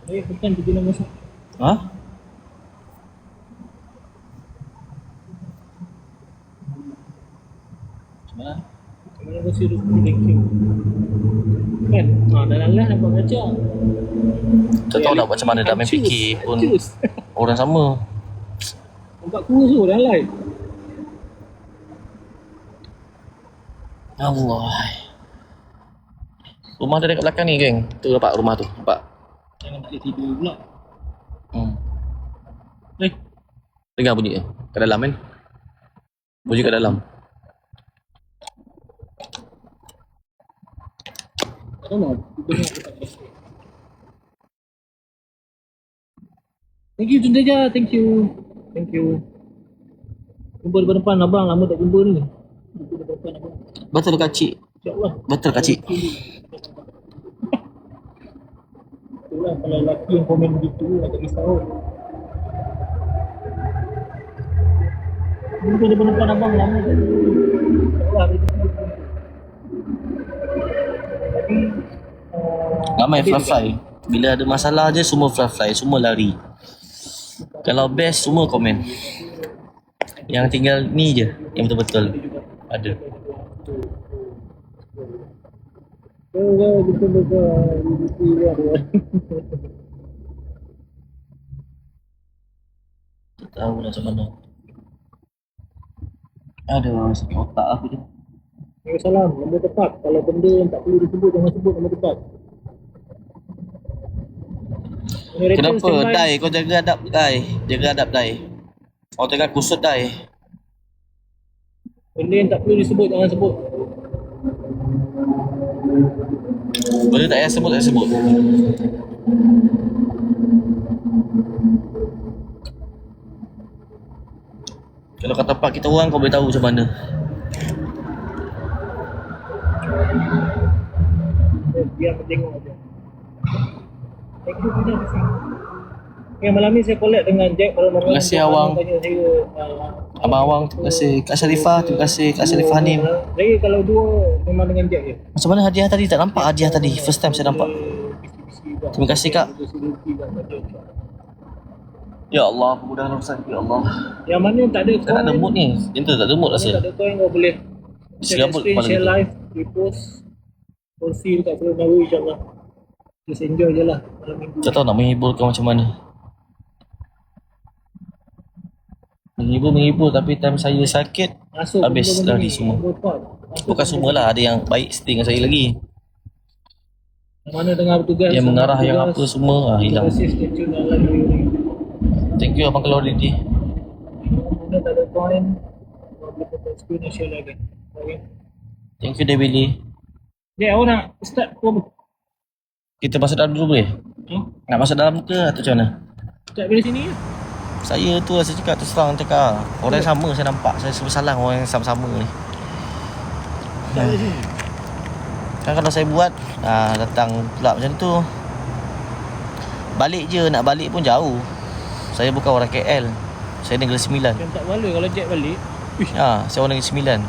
Bukan tu dia masak. Ha? Macam mana? Mana kasi rezeki thank you. Kan? Dah lalas nampak macam. Tak tahu nak macam mana dah main fikir pun orang sama. Nampak kurus tu dah live. Allah. Rumah dia dekat belakang ni, geng. Tu nampak rumah tu, nampak. Jangan tak boleh tidur pula. Dengar bunyi dia kat dalam kan. Bunyi kat dalam. Tak tahu nak dengar ke tak. Thank you Jundeja, thank you. Thank you. Jumpa depan-depan abang, lama tak jumpa ni. Jumpa depan-depan abang. Betul kacik. InsyaAllah. Betul kacik. Itulah kalau lelaki yang komen begitu, tak risau. Jumpa depan-depan abang, lama tak jumpa. InsyaAllah ada jumpa. Tapi Ramai fly-fly. Bila ada masalah je semua fly-fly, semua lari. Kalau best semua komen. Yang tinggal ni je yang betul-betul ada. Tak tahu lah macam mana. Aduh, sakit otak aku tu. Waalaikumsalam, nombor tepat. Kalau benda yang tak perlu disebut, jangan sebut nombor tepat. Kenapa? Dai, kau jaga adab, Dai. Jaga adab, Dai. Kau tengah kusut, Dai. Benda yang tak perlu disebut, jangan sebut. Benda tak payah sebut, tak payah sebut. Kalau kat tempat kita orang, kau boleh tahu macam mana. Biar tengok aja. Thank you banyak kasih. Malam ni saya collab dengan Jack pada malam. Terima kasih Awang. Tanya saya Abang Awang, terima kasih. Kak Syarifah, terima kasih. Kak Syarifah Hanim. Saya kalau dua memang dengan Jack je. Macam mana hadiah tadi? Tak nampak hadiah tadi. First time saya nampak. Terima kasih Kak. Ya Allah, kemudahan urusan. Ya Allah. Yang mana tak ada Tak ada mood ni. Yang tu tak ada mood rasa. Tak ada coin kau boleh share screen, share live, repost, kongsi dekat Follow Baru insyaAllah. Just enjoy je lah malam minggu. Tak tahu nak menghiburkan macam mana. Menghibur tapi time saya sakit masuk habis lari semua. Bukan semua lah, ada yang baik stay dengan saya lagi. Yang mana dengar bertugas, yang mengarah yang apa semua hilang. Thank you Abang Kalori ni. Mudah tak ada coin, boleh potong screen share lagi. Okay. Thank you Debbie Lee. Dia awak nak start apa? Kita masuk dalam dulu boleh? Nak masuk dalam ke atau macam mana? Start dari sini je. Saya tu lah, saya cakap terus terang cakap. Orang yang sama saya nampak. Saya bersalah orang yang sama-sama ni. Kan kalau saya buat datang pula macam tu. Balik je, nak balik pun jauh. Saya bukan orang KL. Saya Negeri Sembilan. Kan tak bala kalau Jack balik. Saya orang Negeri Sembilan.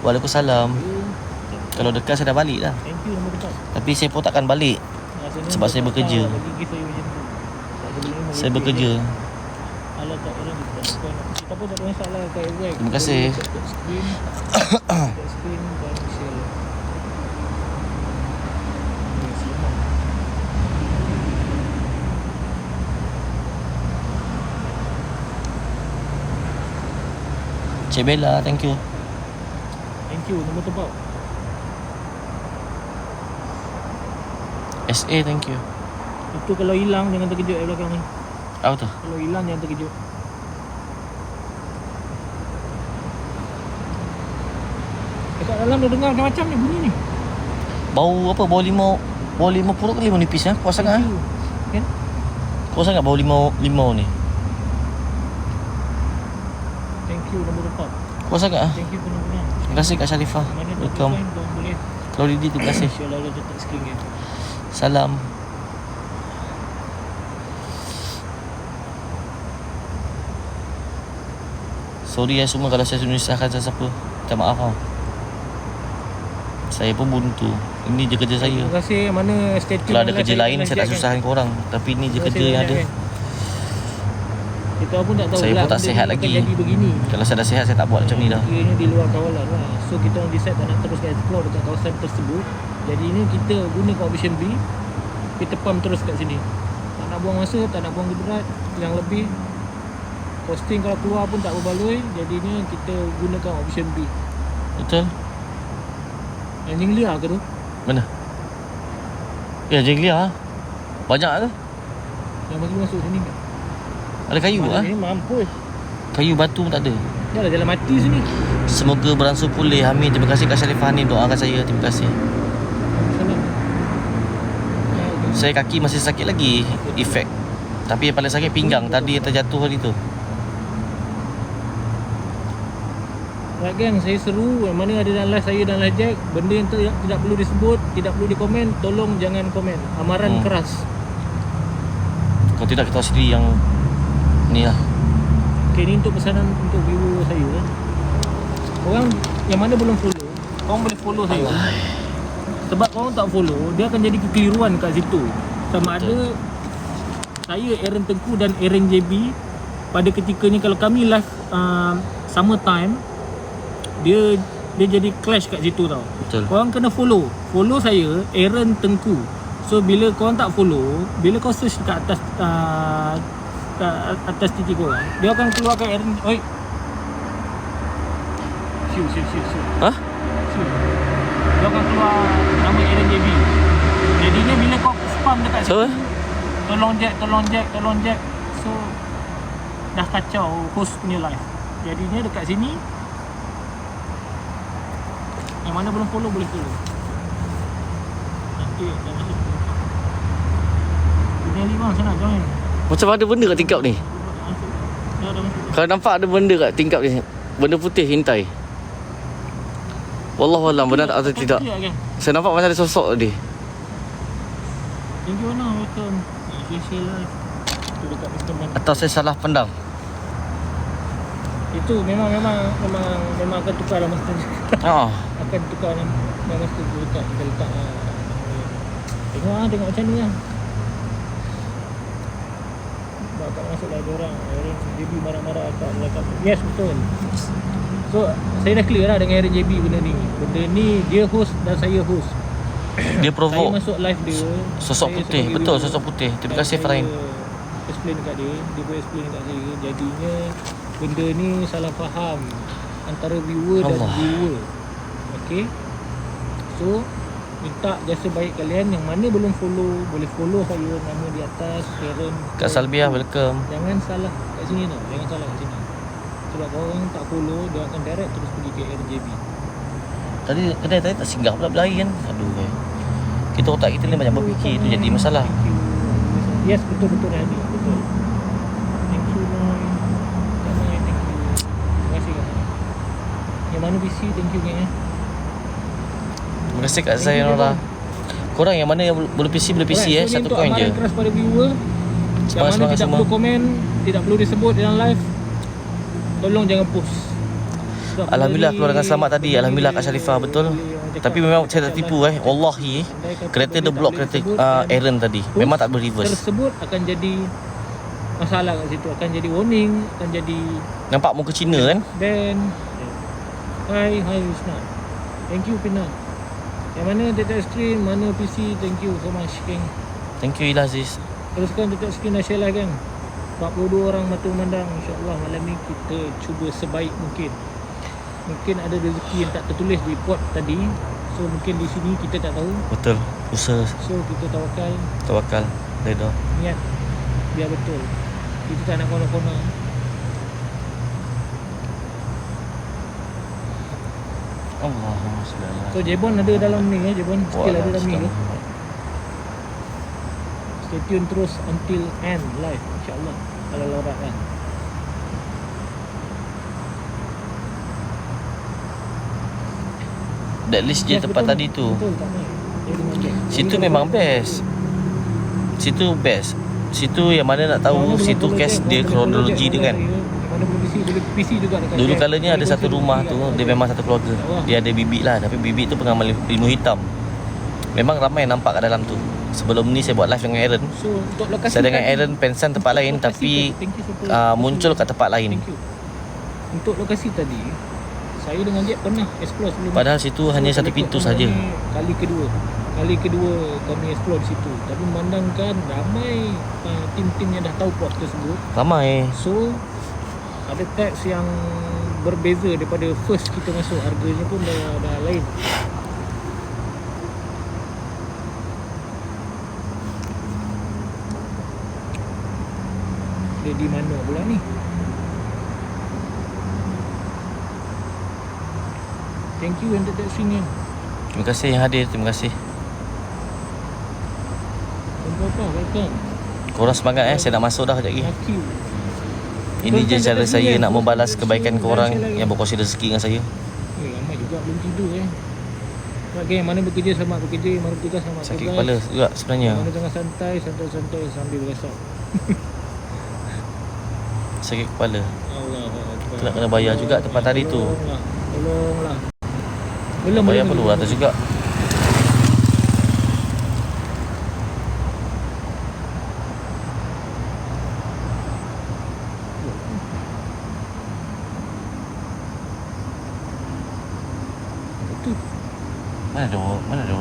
Waalaikumsalam. Kalau dekat saya dah balik dah. Thank you nombor dekat. Tapi saya pun takkan balik. Sebab saya bekerja. Saya bekerja. Alah tak orang kita pun tak ada masalah kat Ezek. Terima kasih. Screen dan share. Cik Bella, thank you. Thank you nombor tempat. SA, thank you. Itu kalau hilang jangan terkejut kat belakang ni. Apa tu? Kalau hilang jangan terkejut. Dekat dalam dah dengar macam-macam ni bunyi ni. Bau apa? Bau limau purut ke limau nipis ya? Kuat sangat Kan? Kuat sangat bau limau ni. Thank you nombor tempat. Kuat sangat Thank you benar-benar. Terima kasih Kak Syarifah. Welcome. Kalau Didi, terima kasih. InsyaAllah dah letak screen dia. Salam. Sorry ya semua kalau saya menyusahkan siapa. minta maaf lah. Saya pun buntu. Ini je kerja saya. Terima kasih. Mana statue Kalau ada live kerja lain saya tak kan? susahkan korang. Tapi ni je Terima kerja kasih yang ada. banyak, kan? Kita pun tak tahu Saya pula pun tak benda sihat ni akan lagi. jadi begini. Kalau saya dah sihat saya tak buat macam ni dah. Kiranya di luar kawalan lah. So kita orang decide tak nak teruskan explore dekat kawasan tersebut. Jadi ini kita gunakan option B. Kita pump terus kat sini. Tak nak buang masa, tak nak buang berat yang lebih. Posting kalau keluar pun tak berbaloi. Jadinya kita gunakan option B. Betul? Anjing liar ke tu? Mana? Ya, anjing liar. Banyak tu. Yang bagi masuk sini kan? Ada kayu ah. Ni mampus. Kayu batu pun tak ada. Dah lah jalan mati sini. Semoga beransur pulih. Amin. Terima kasih Kak Syarifah Hanim doakan saya. Terima kasih. Sana. Saya kaki masih sakit lagi. Efek. Tapi yang paling sakit pinggang. Tadi yang terjatuh hari tu. Right gang, saya seru yang mana ada dalam live saya dan live Jack. Benda yang tidak perlu disebut, tidak perlu dikomen, tolong jangan komen. Amaran keras. Kalau tidak kita tahu sendiri yang ni lah. Okay, ni untuk pesanan untuk viewer saya. Korang yang mana belum follow, korang boleh follow saya. Sebab korang tak follow, dia akan jadi kekeliruan kat situ. Sama ada saya, Aaron Tengku dan Aaron JB pada ketika ni kalau kami live summer time, dia jadi clash kat situ tau. Betul. Korang kena follow. Follow saya, Aaron Tengku. So bila korang tak follow, bila kau search kat atas atas titik korang, dia akan keluarkan Aaron. Oi. Siu. Hah? Siu. Dia akan keluar nama Aaron JB. Jadinya bila kau spam dekat So, situ, tolong Jack. So dah kacau host punya live. Jadinya dekat sini yang mana belum follow boleh follow. Nanti dah masuk. Dunia ni bang, sana join. macam ada benda kat tingkap ni. Dah masuk. Kalau nampak ada benda kat tingkap ni, benda putih hintai. Wallahualam benar tak atau tidak. Saya nampak macam ada sosok tadi. Thank you Ana, welcome. Share live. Itu dekat Mr. Man. Atau saya salah pandang. Itu memang akan tukar lah master. Ha. Akan tukar nama master tu dekat kita letak. Tengok macam ni lah. Tak masuk lah diorang. Aaron JB marah-marah kat belakang. Yes, betul. So saya dah clear lah dengan Aaron JB benda ni dia host dan saya host. Dia Saya provoke masuk live dia. sosok saya putih. sebagai Betul, viewer, sosok putih. Terima dan kasih Farain. saya explain dekat dia pun explain dekat saya. Jadinya benda ni salah faham antara viewer dan Allah. viewer. Okay. So minta jasa baik kalian yang mana belum follow, boleh follow saya, nama di atas Aaron. Kak Salbiah, welcome. Jangan salah kat sini tau. Jangan salah kat sini. Sebab kalau orang tak follow, dia akan direct terus pergi ke Aaron JB. Tadi kedai tadi tak singgah pula berlari kan. Aduh. Kita otak kita ni banyak berfikir, tu jadi masalah. Thank you. Yes, betul Nadi. Betul. Thank you Noy. Noy, thank you. Terima kasih Kak. Yang mana PC, thank you geng. Terima kasih Kak Zainora. Korang yang mana yang belum PC satu koin je. Amaran keras pada viewer. Yang Semangat mana tidak semua. perlu komen, tidak perlu disebut dalam live. Tolong jangan post. Sebab Alhamdulillah benda keluar dengan ni- selamat tadi. Alhamdulillah Kak Syarifah, betul. Orang cakap Tapi memang saya tak tipu Wallahi. Kereta dia block kereta Aaron tadi. Memang tak boleh reverse. Tersebut akan jadi masalah kat situ, akan jadi warning, akan jadi Nampak muka Cina kan? ban. Hi Wisna. Thank you Pina. Yang mana data screen, mana PC, thank you so much geng. Thank you Ila Aziz. Teruskan data screen dan share lah geng. 42 orang mata memandang. InsyaAllah malam ni kita cuba sebaik mungkin. Mungkin ada rezeki yang tak tertulis di report tadi. So mungkin di sini kita tak tahu. Betul. Usaha So kita tawakal. Redha. niat biar betul. Kita tak nak kono-kono. Allahumma salli ala. So Jebon ada dalam ni Jebon still ada dalam ni ke? Stay tune terus until end live insyaAllah. Kalau lorak kan. That list je tempat tadi tu. Betul tak ni? Dia dengan Jack. Situ Jadi memang kalau- best. Situ best. Situ yang mana nak tahu Mana situ boleh case check, dia mana boleh kronologi check dia kan. mana boleh PC juga dekat Dulu Jam. kalanya ada Boleh satu kongsi rumah rezeki tu, kat dia memang satu keluarga. Dia ada bibik lah, tapi bibik tu pengamal ilmu hitam. Memang ramai yang nampak kat dalam tu. Sebelum ni saya buat live dengan Aaron. So untuk lokasi Saya dengan tadi, Aaron pensan tempat lain lokasi tapi tadi, thank you so muncul kat tempat lain. Thank you. Untuk lokasi tadi, saya dengan Jeb pernah explore sebelum ni. Padahal situ hanya satu kali pintu pertama saja. ni Kali kedua kami explore di situ. Tapi memandangkan ramai tim-tim yang dah tahu port tersebut. Ramai. So ada tax yang berbeza daripada first kita masuk. Harganya pun dah lain. Dia di mana pula ni? Thank you untuk that singing. Terima kasih yang hadir, terima kasih. Welcome. Korang semangat saya nak masuk dah sekejap lagi. Thank you. Ini je cara saya nak membalas kebaikan korang yang berkongsi rezeki dengan saya. Lama juga belum tidur Okay, mana bekerja selamat bekerja, mana bertugas selamat Sakit tugas. kepala juga sebenarnya. Mana tengah santai sambil berasap. Sakit kepala. Allah Akbar. Kita nak kena bayar juga tempat tadi tu. Tolonglah. Bayar perlu atas juga. Tu. Mana ada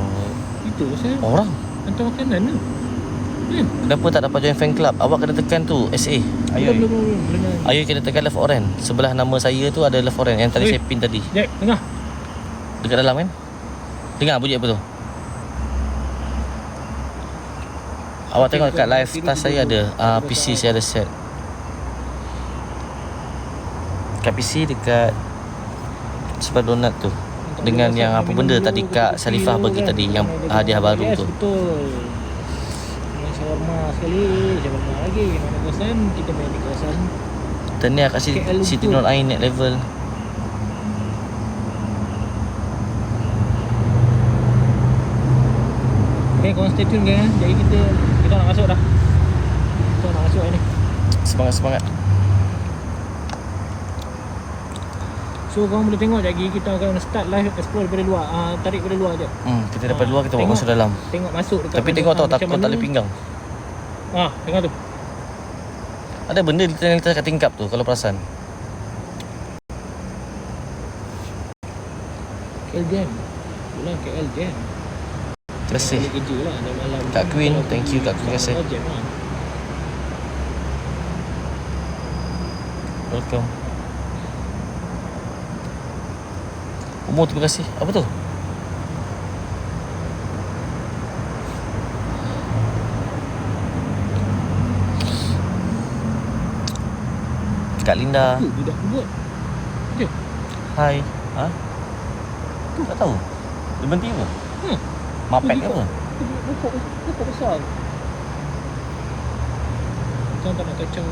Itu pasal orang. hantar makanan tu. Kenapa tak dapat join fan club? Awak kena tekan tu SA. Belum. Ayo kena tekan love orange. Sebelah nama saya tu ada love orange yang tadi saya pin tadi. Jep, tengah. Dekat dalam kan? Dengar bunyi apa tu? Awak tengok dekat live tas saya ada PC saya ada set. Kat PC dekat sebelah donat tu. Dengan yang apa benda tadi Kak Salifah bagi tadi yang hadiah baru tu. Betul. Yang shawarma sekali, shawarma lagi. Mana kawasan kita main di kawasan Tahniah kat Siti Nur Ain net level. Okay, korang stay tune kan. Jadi kita nak masuk dah. Kita nak masuk ni. Semangat. So korang boleh tengok lagi kita akan start live explore daripada luar. Tarik daripada luar je. Kita daripada luar kita bawa masuk dalam. Tengok masuk dekat. Tapi tengok tau takut tak boleh pinggang. Tengok tu. Ada benda di letak kat tingkap tu kalau perasan. KL Jam. Bulan KL Jam. Terima kasih. Boleh kerja lah ada malam. Kak Queen, thank you Kak Queen. Terima kasih. Jam lah. Welcome. Umur terima kasih. Apa tu? Kak Linda. Tu budak buat. Je. Hai. Tak tahu. Dia berhenti apa? Mapek ke apa? Pokok besar. Macam tak nak kacau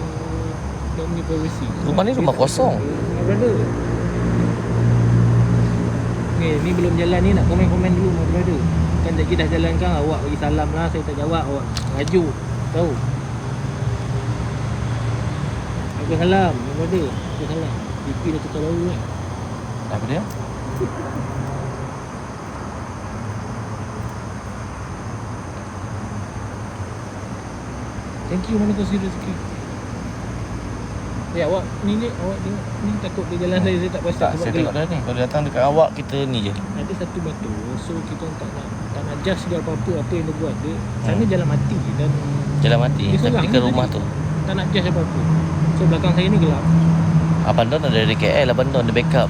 dia punya privacy. Rumah ni rumah kosong. My brother. Ni belum jalan ni nak komen-komen dulu my brother. Kan tadi dah jalan kan awak bagi salam lah, saya tak jawab, awak ngajuk. Tahu. Aku salam my brother. Aku salam. DP dah tukar baru kan. Apa dia? Thank you mana kau rezeki. Awak ni awak tengok ni takut dia jalan saya tak perasan Tak, sebab saya gelap. tengok dah ni. Kalau dia datang dekat awak, kita ni je. Ada satu batu, so kita tak nak judge dia apa-apa yang dia buat. Dia sana jalan mati dan Jalan mati. dia Tapi seorang dekat ni rumah tadi. tu. Tak nak judge apa-apa. So belakang saya ni gelap. Abang Don ada dari KL. Abang Don ada backup.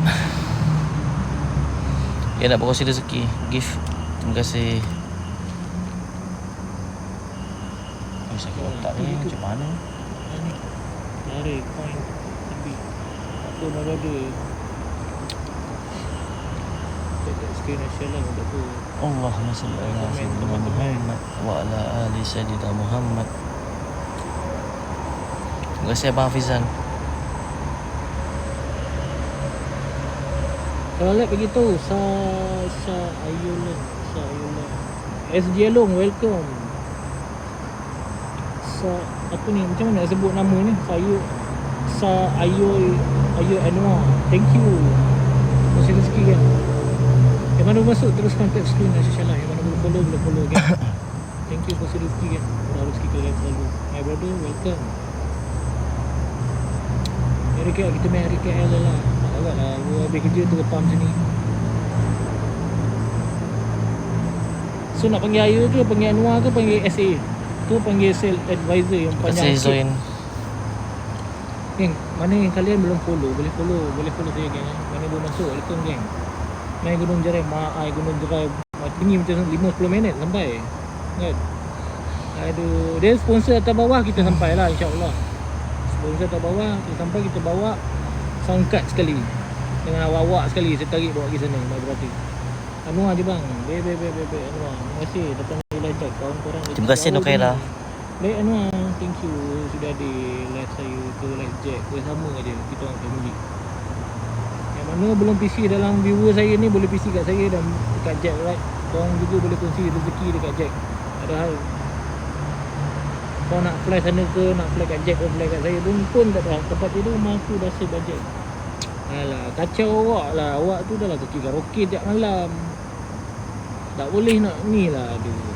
Dia nak berkongsi rezeki. Gift. Terima kasih. Sakit otak ni macam mana? Ni tarik coin ambil apa my brother. Dekat screen nasional untuk tu. Allahumma salli ala sayyidina Muhammad wa ala ali sayyidina Muhammad. Terima kasih Abang Hafizan. Kalau like begitu Sa Ayulan SG Long welcome. Sa apa ni macam mana nak sebut nama ni? Sa Ayul Ayu Anwar. Thank you. Masih rezeki kan. Yang mana masuk teruskan tap screen dan social live. Yang mana belum follow boleh follow kan. Thank you masih rezeki kan. Dah rezeki kalian selalu. My brother, welcome. Hari KL kita main hari KL lah. Tak agak lah. Aku habis kerja tu lepam sini. So nak panggil Ayu tu, panggil Anwar ke panggil SA? Tu panggil sales advisor yang Terima panjang kasih Zoin. Geng, mana yang kalian belum follow, boleh follow saya geng. Mana belum masuk, welcome geng. Naik Gunung Jerai, Gunung Jerai. Tinggi macam 5-10 minit sampai. Kan? Aduh, dia sponsor atas bawah kita sampai lah insya-Allah. Sponsor atas bawah, kita sampai kita bawa sound card sekali. Dengan awak-awak sekali, saya tarik bawa pergi sana, bagi berarti. Anwar je bang. Baik Anwar. Terima kasih datang live chat kawan korang. Terima kasih Nukaila. Baik Anwar, thank you sudah di live saya ke live Jack. Bersama aja kita orang family. Yang mana belum PC dalam viewer saya ni boleh PC kat saya dan dekat Jack right. Korang juga boleh kongsi rezeki dekat Jack. Ada hal kau nak fly sana ke, nak fly kat Jack ke fly kat saya pun tak apa. Tempat tidur rumah aku dah save budget. Alah, kacau awak lah. Awak tu dah lah pergi karaoke tiap malam. Tak boleh nak ni lah. Aduh.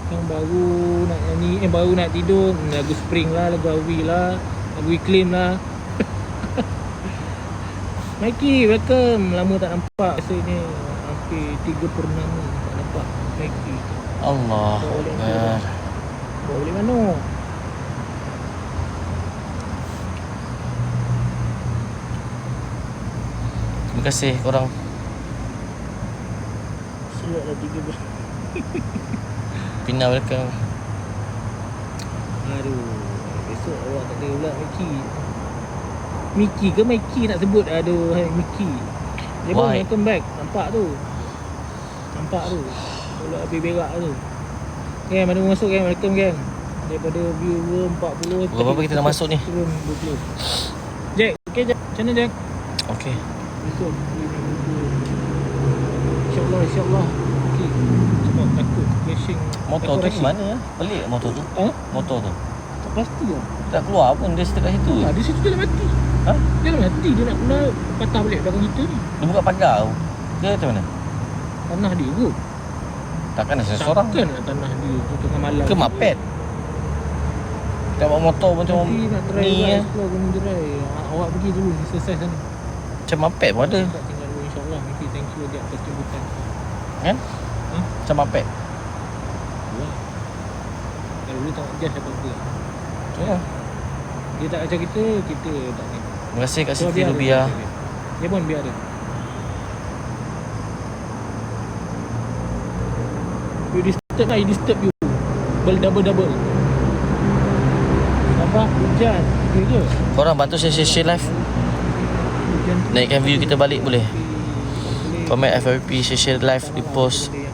Yang baru nak nyanyi, baru nak tidur lagu Spring lah, lagu Awi lah, lagu Iklim lah. Mikey, welcome. Lama tak nampak. Rasanya hampir 3 purnama tak nampak Mikey. Allah. Bawa boleh mana? Terima kasih korang. Selak dah 3 bulan. Pina welcome. Aduh, besok awak tak ada pula Mickey. Mickey ke Mikey nak sebut? Aduh, hai Mickey. Dia pun Why? welcome back. Nampak tu. Kalau habis berak tu. Gang, mana masuk gang? Welcome gang. Daripada viewer 40. Berapa kita nak masuk ni? Turun 20. Jack, okey Jack. Macam mana Jack? Okay. Besok InsyaAllah okey. Sebab takut flashing Motor tu di mana? Pelik motor tu. Motor tu. Tak pasti lah. Tak keluar pun dia sedekat situ. Di situ dia dah mati. Ha? Dia dah mati. Dia nak kena patah balik belakang kita ni. Dia buka pagar tu. Dia macam mana? Tanah dia kot. Takkan ada seseorang. Takkan nak tanah dia tu tengah malam. Ke mapet? Kita bawa motor macam Nanti nak try ni lah ya. explore Gunung Jerai. Awak pergi dulu exercise sana. Macam mapet pun ada. Tak tinggal dulu insyaAllah. Mesti thank you dia atas jemputan. Kan? Ha? Macam mapet. Wah. Kalau boleh tak judge apa-apa. Ya. Dia tak ajar kita tak ni. Terima kasih Kak So, Siti biar Rubiah. dia pun biar dia. You disturb lah, you disturb you. Double. Apa? Hujan. Okay ke? Korang bantu share live. Hujan tu. Naikkan view kita balik boleh. Boleh. Komen FYP share live di post. Yang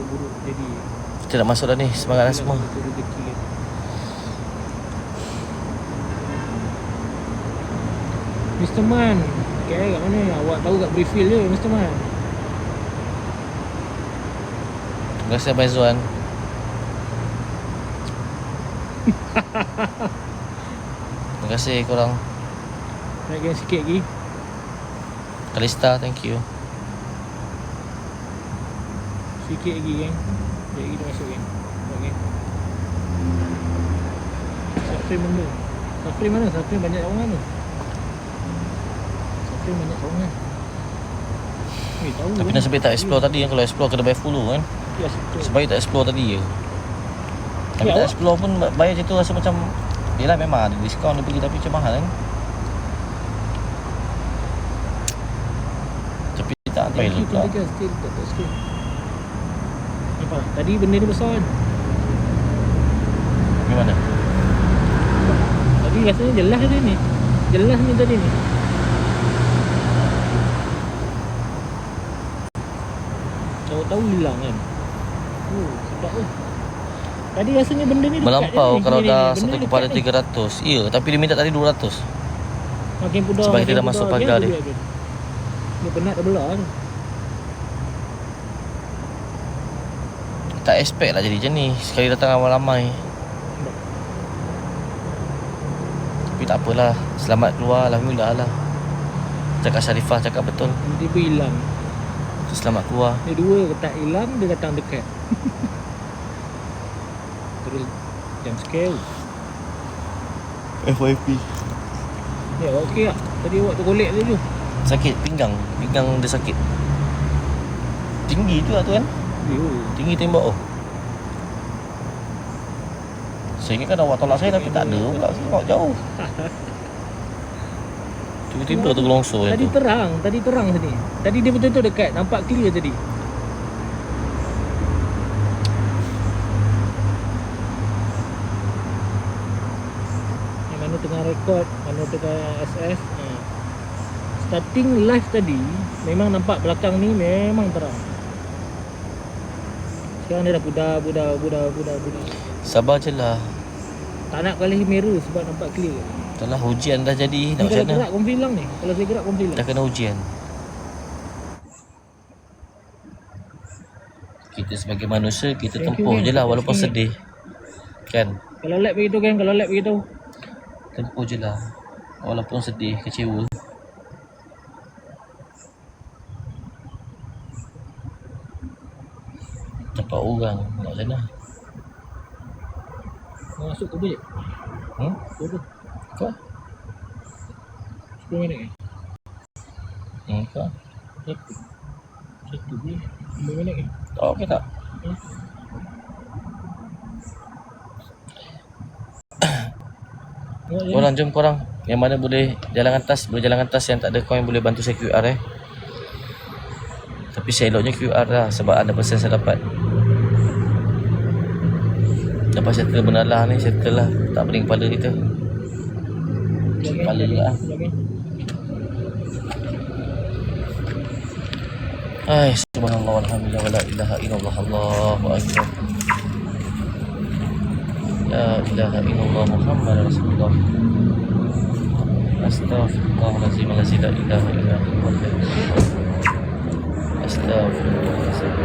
buruk jadi. Kita nak masuk dah ni. Semangatlah semua. Itu rezeki kan. Mr. Man, KL kat mana? Awak tahu kat Briefil je Mr. Man. Terima kasih Abang Zuan. Terima kasih korang. Naikkan sikit lagi. Kalista, thank you. Sikit lagi kan. Sekejap lagi kita masuk kan. Okay. Safri mana? Safri mana? Safri banyak orang mana? Safri banyak orang kan? Tahu Tapi kan? nasib baik tak explore tadi kan. Kalau explore kena bayar full kan. Yes, betul. Sebaik tak explore tadi je. Tapi tak awak- explore pun bayar macam tu rasa macam yelah memang ada diskaun dia pergi tapi macam mahal kan. Tapi tak bayar Thank you pula. Tindakan still tak screen. Apa? Tadi benda ni besar kan? Gimana? Tadi rasanya jelas dia ni. Jelas ni tadi ni. Tahu-tahu hilang kan. Oh, sedap tu. Tadi rasanya benda ni dekat Melampau je ni. kalau Ni, dah benda 1 dekat kepada ni. 300. Ya, tapi dia minta tadi 200. Makin pudar. Sebab kita makin dah masuk pudar. pagar dia. Dia penat dah belah tu. Tak expect lah jadi macam ni. Sekali datang ramai-ramai. Tapi tak apalah, selamat keluar, alhamdulillah lah. Cakap Sharifah cakap betul. Tiba-tiba hilang. Selamat keluar. Dia dua tak hilang, dia datang dekat. Terus jam scale. FYP. Ya okey tak? Tadi awak tergolek tu. Sakit pinggang dia sakit. Tinggi tu lah tu kan. Tinggi tembak oh. Saya ingatkan awak tolak saya tapi tak ada pula. Saya tolak jauh. Tiba-tiba tu longsor Tadi tu. terang tadi. Tadi dia betul-betul dekat, nampak clear tadi. Yang mana tengah rekod, mana tengah SS. Starting live tadi memang nampak belakang ni memang terang. Sekarang dia dah budak. Sabar je lah. Tak nak kali merah sebab nampak clear. Itulah hujan dah jadi. Ni Nak macam kalau mana? gerak kau hilang ni. Kalau saya gerak kau hilang. Dah kena hujan. Kita sebagai manusia, kita Thank you, tempuh Ken. je lah walaupun Thank you. sedih. Kan? Kalau lap begitu kan, kalau lap begitu. Tempuh je lah. Walaupun sedih, kecewa. Nampak orang, nak macam mana? Mau masuk ke bilik? Berapa? Kau? 10 minit ke? Kau? Satu boleh 5 minit ke? Oh, okey tak? Korang jom korang. Yang mana boleh jalan atas, yang tak ada coin boleh bantu saya QR Tapi saya eloknya QR lah sebab ada persen saya dapat. Lepas settle benalah ni, settle lah. Tak pening kepala kita. Kepala lah. Hai, subhanallah walhamdulillah wala ilaha illallah Allahu akbar. La ilaha illallah Muhammad Rasulullah. Astaghfirullahaladzim la ilaha illa huwa. Astaghfirullahaladzim.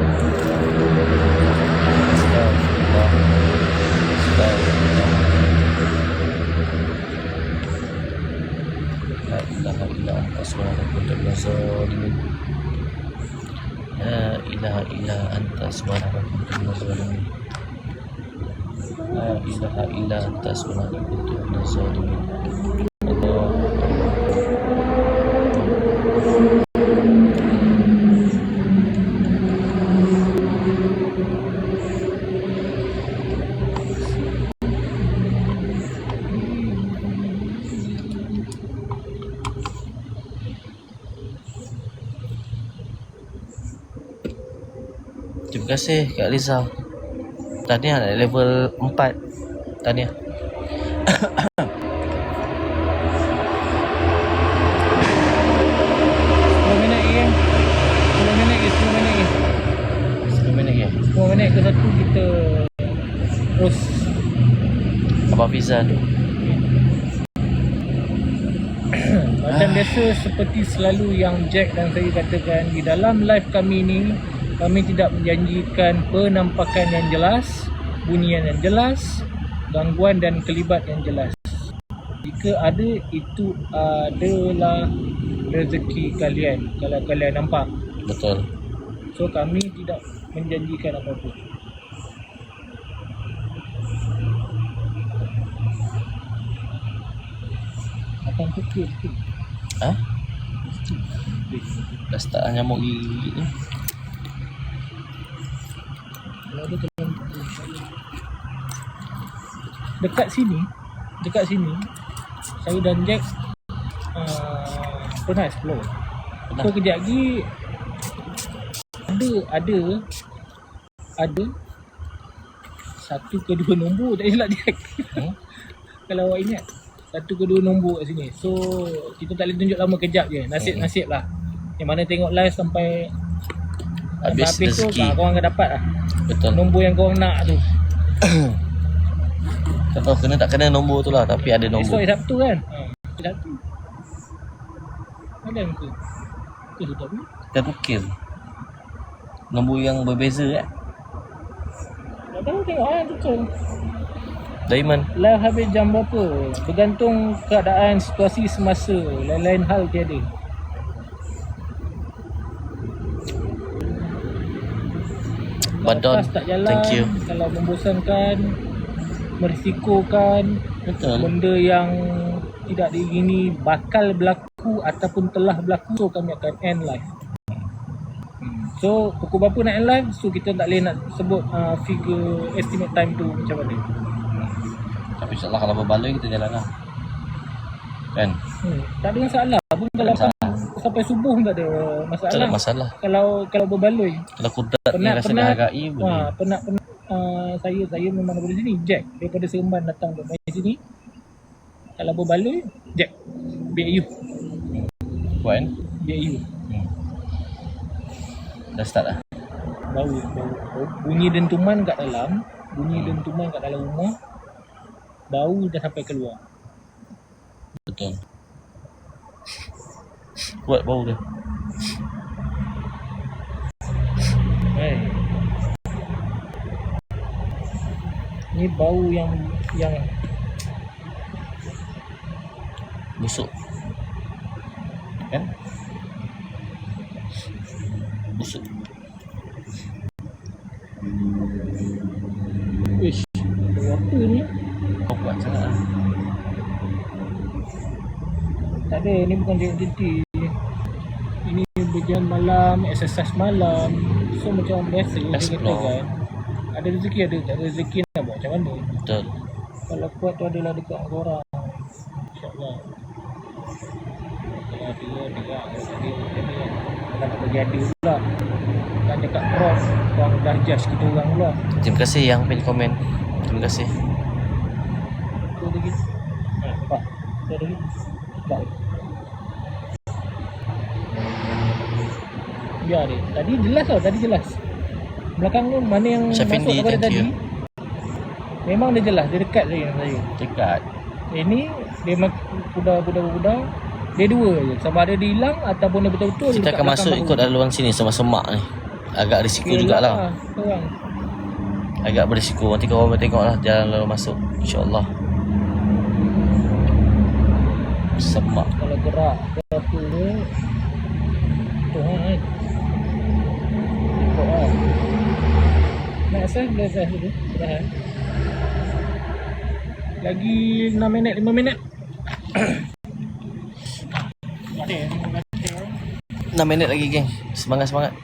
La ilaha illa anta subhanaka wa zalimin. La ilaha illa anta subhanaka wa zalimin. La ilaha illa anta subhanaka wa zalimin. Allah. Terima kasih Kak Liza. Tahniah nak level 4. Tahniah. 10 minit ke? 10 minit ke satu kita terus. Abang Fizan. Macam biasa seperti selalu yang Jack dan saya katakan, di dalam live kami ni kami tidak menjanjikan penampakan yang jelas, bunyian yang jelas, gangguan dan kelibat yang jelas. Jika ada, itu adalah rezeki kalian kalau kalian nampak. Betul. So kami tidak menjanjikan apa-apa. Akan kecil sikit. Ha? Dah start nyamuk gigit ni. Kalau ada tolong dekat sini saya dan Jack pernah explore. So kejap lagi ada 1 ke 2 nombor, tak silap Jack. Kalau awak ingat 1 ke 2 nombor kat sini. So kita tak boleh tunjuk lama, kejap je. Nasib lah. Yang mana tengok live sampai Habis rezeki. tu korang akan dapat lah. Betul. Nombor yang korang nak tu. Tak tahu kena tak kena nombor tu lah, tapi ada nombor. Esok Sabtu kan? Sabtu. Ada ke? Ke sudah ni? Kita tukar nombor yang berbeza Tak tahu, tengok lah tukar. Diamond. Live habis jam berapa? Bergantung keadaan situasi semasa. Lain-lain hal tiada. Badon. Podcast tak jalan. Thank you. Kalau membosankan, merisikokan, Betul. benda yang tidak diingini bakal berlaku ataupun telah berlaku, so kami akan end live. So pukul berapa nak end live, so kita tak boleh nak sebut figure estimate time tu macam mana. Tapi insyaAllah kalau berbaloi kita jalan lah. Kan? Tak ada masalah pun kalau sampai subuh tak ada masalah. Tak ada masalah. Kalau berbaloi. Kalau kudat ni rasa dah hargai boleh. Penat saya memang daripada sini Jack daripada Seremban datang untuk main sini. Kalau berbaloi Jack BAU. Puan? BAU. Dah start dah. Bau. Bunyi dentuman kat dalam, rumah. Bau dah sampai keluar. Betul. Kuat bau dia. Ni bau yang Busuk. Kan? Busuk. ish, bau apa ni? Kau kuat sangat lah. Tak ada, ni bukan JNT. Ini berjalan malam, exercise malam. So macam biasa dia Explore. katakan. Ada rezeki ada, tak ada rezeki nak buat macam mana? Betul. Kalau kuat tu adalah dekat korang. InsyaAllah. Kalau dia kalau nak bagi ada pula. Kan dekat prof, korang dah judge kita orang pula. Terima kasih yang pilih komen. Terima kasih. Tu lagi. Nampak? Tu lagi. Nampak? Biar dia. Tadi jelas tau, tadi jelas. Belakang tu mana yang Syafindi, masuk daripada thank tadi. you. Memang dia jelas, dia dekat dengan saya. Dekat. Ini dia budak-budak dia dua je. Sama ada dia hilang ataupun dia betul-betul Kita akan masuk ikut laluan sini semak-semak ni. Agak risiko jugalah. Korang. Agak berisiko. Nanti korang boleh tengok lah jalan lalu masuk. InsyaAllah. Semak. Kalau gerak ke apa tu Tuhan. Ikut lah. Nak asal boleh asal dulu. Sudah. Lagi 6 minit, 5 minit. 6 minit lagi geng. Semangat-semangat.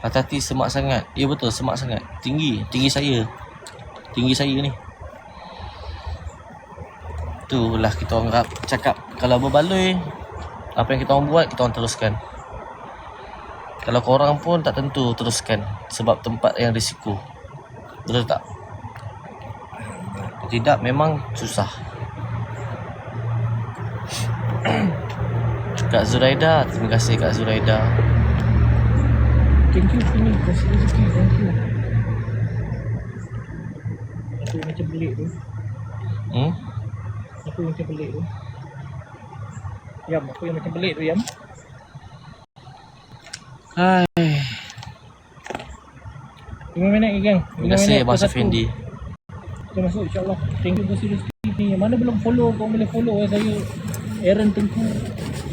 Hati-hati semak sangat. Ya betul, semak sangat. Tinggi saya. Tinggi saya ni. Itulah kita orang cakap. Kalau berbaloi, apa yang kita orang buat, kita orang teruskan. Kalau korang pun tak tentu teruskan. Sebab tempat yang risiko. Betul tak? Tidak, memang susah. Kak Zuraida, terima kasih Kak Zuraida. Thank you Fini, kasih rezeki. Thank you. Apa yang macam pelik tu? Apa yang macam pelik tu? Yam, apa yang macam pelik tu Yam? Hai. 5 minit lagi gang. Terima kasih Abang Safindi. Kita masuk insyaAllah. Thank you kasih rezeki ni. Yang mana belum follow, korang boleh follow saya. Aaron Tengku.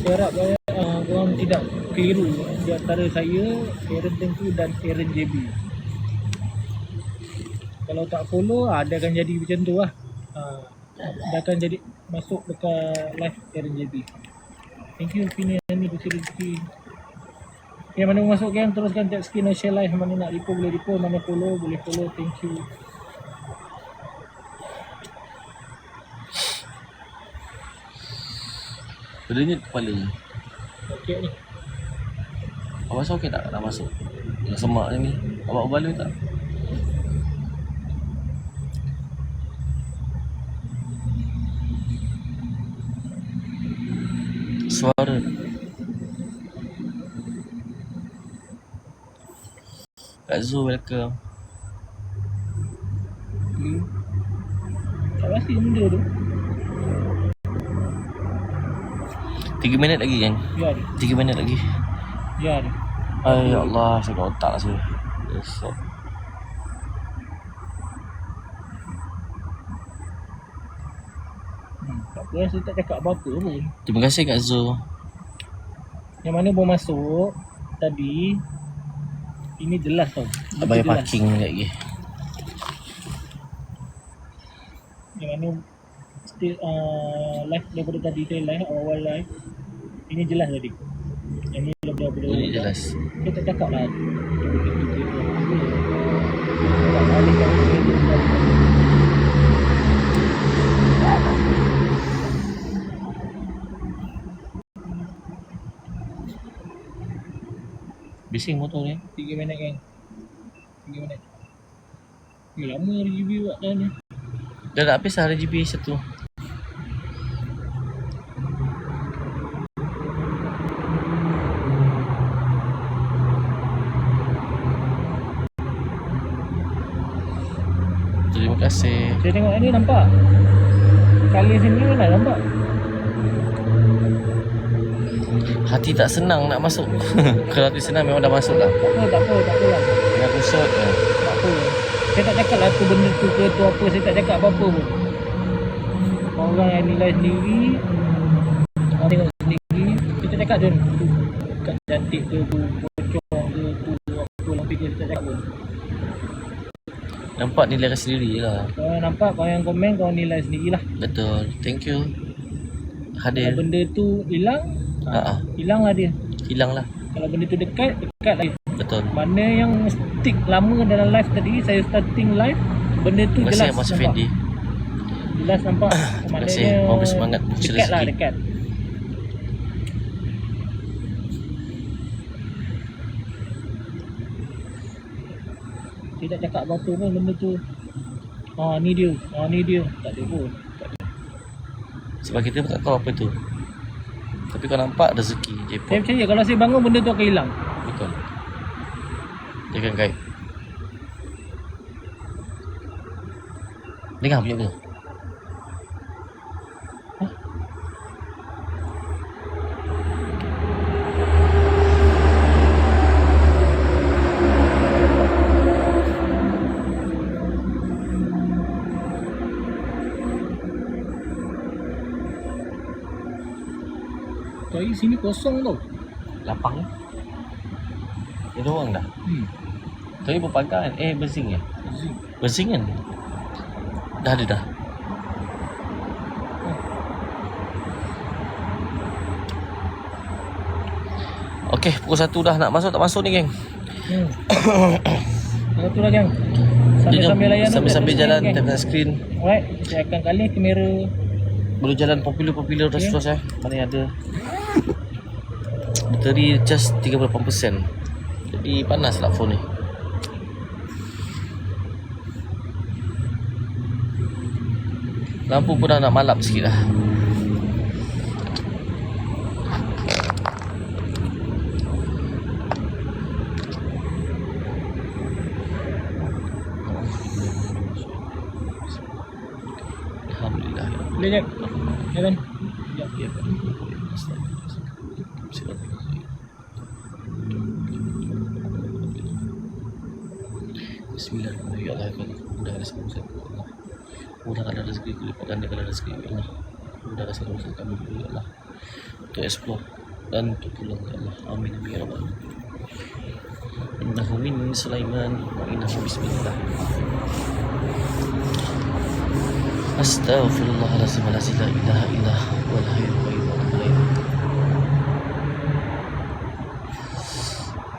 Saya harap korang tidak keliru di antara saya, Aaron Tengku dan Aaron JB. Kalau tak follow, dia akan jadi macam tu lah. Dia akan jadi masuk dekat live Aaron JB. Thank you Fini ni kasih rezeki. Yang mana masuk kan, teruskan tag screen dan share live. Mana nak repo boleh repo, mana follow boleh follow. Thank you. Bedanya kepala ni. Okey ni. Abang rasa okey tak nak masuk? Yang semak ni. Abang berbaloi tak? Suara. Kak Zu, welcome. Tak pasti benda tu. 3 minit lagi kan? Biar. 3 minit lagi. Biar. Ay ya Allah, sakit otak saya. Besok. Tak apa, saya tak cakap apa-apa pun. Terima kasih Kak Zo. Yang mana baru masuk tadi, ini jelas tau. Tak bayar Jelas. parking lagi. Yang mana still live daripada tadi saya live, awal live. Ini jelas tadi. Yang ni daripada Ini jelas. Saya tak cakap lah. Tak balik kan. Bising motor ni. 3 minit kan. 3 minit. Lama review buat dah ni. Dah nak habis lah RGB 1. Terima kasih. Saya tengok ni nampak. Kali sini nak nampak. Hati tak senang nak masuk. Kalau hati senang memang dah masuk lah. Tak apa lah. Nak kusut kan. Tak apa. Saya tak cakap lah tu benda tu ke tu apa. Saya tak cakap apa-apa pun. Orang yang nilai sendiri. Orang tengok sendiri. Kita cakap je. Tu kat cantik ke tu. Pocong ke tu. Apa lah fikir. Saya tak cakap pun. Nampak nilai sendiri je lah. Kalau nampak kau yang komen kau nilai sendirilah. Betul. Thank you. Kalau Hadir. benda tu hilang. Hilang lah dia. Hilang lah. Kalau benda tu dekat lagi. Betul. Mana yang stick lama dalam live tadi, saya starting live, benda tu Terima jelas kasih Mas nampak. Fendi. Jelas nampak. Terima kasih. Mau bersemangat bungkus dekat lah, rezeki. dekat. Saya tak cakap apa-apa pun benda tu. Ni dia. Ni dia. Tak ada pun. Sebab kita pun tak tahu apa tu. Tapi kau nampak rezeki je pun. Saya percaya kalau saya bangun benda tu akan hilang. Betul. Jangan kait. Dengar punya tu. Tapi sini kosong tau. Lapang. Dia ada orang dah. Tadi berpagar kan? Bersing ya? Bersing kan? Dah ada dah. Okey, pukul 1 dah nak masuk tak masuk ni geng. Satu lah gang. Sambil-sambil layan. Sambil-sambil jalan tengah skrin. Alright, saya akan kali kamera. Boleh jalan popular terus mana yang ada. Bateri just 38%. Jadi panas lah phone ni. Lampu pun dah nak malap sikit dah. Alhamdulillah. Boleh jap. Jalan. Ya. Bismillahirrahmanirrahim. Ya Allah, mudah rezeki kami. Mudahkanlah rezeki kami, lipatkan rezeki kami. Mudahkan rezeki kami, ya Allah. Untuk explore dan untuk pulang, ya Allah. Amin ya rabbal alamin. Innahu min Sulaiman wa innahu bismillah. Astaghfirullahaladzim la ilaha illa huwal hayyul qayyum.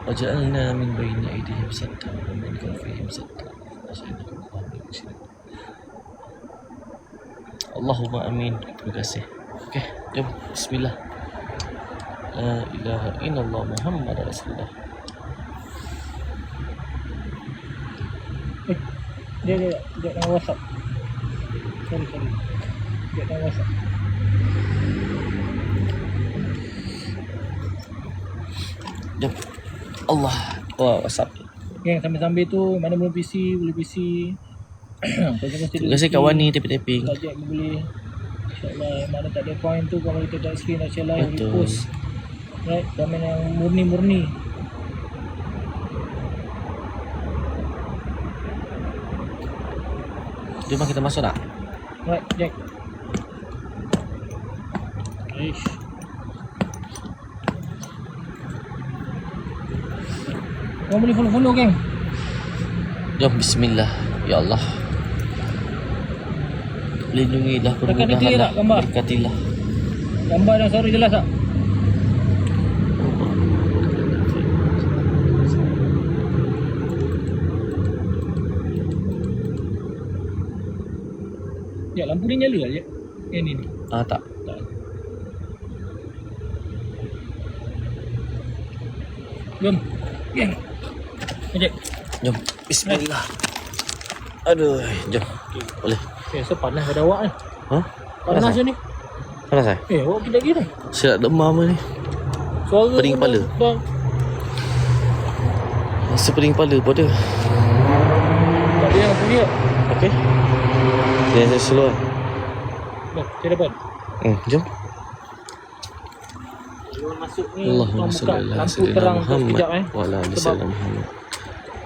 Waj'alna min bayni aydihim saddan wa min khalfihim saddan. Allahumma amin. Terima kasih. Okey, jom. Bismillah. La ilaha illallah Muhammad Rasulullah. Dia dengan WhatsApp. Sorry. Dia dengan WhatsApp. Jom. Allah. WhatsApp. Yang sambil-sambil tu mana boleh PC. Terima kasih kawan ni tapping. Tajak boleh. InsyaAllah mana tak ada point tu kalau kita tak screen Aceh live Betul. repost. Right, komen yang murni-murni. Jom kita masuk tak? Right, Jack. Ish. Kau boleh follow-follow geng. Jom bismillah. Ya Allah. Lindungilah, Dekat dia clear tak gambar? Berkatilah. Gambar dan suara jelas tak? Ya, lampu ni nyala je. Yang ni. Ah tak. Tak. Jom. Geng. Ejek. Jom. Bismillah. Aduh, jom. Boleh. So panas pada awak ni. Ha? Panas je ni. Panas eh? Awak kita lagi ni. Saya nak demam ni. Suara Pening pun kepala. dah. Rasa pening kepala pun ada. Tak ada yang punya. Okey. Dia saya slow. Dah, saya dapat. Jom. Dia masuk ni. Allahumma orang salli buka ala lampu sayyidina terang Muhammad sekejap wa ala ali Sebab sayyidina Muhammad.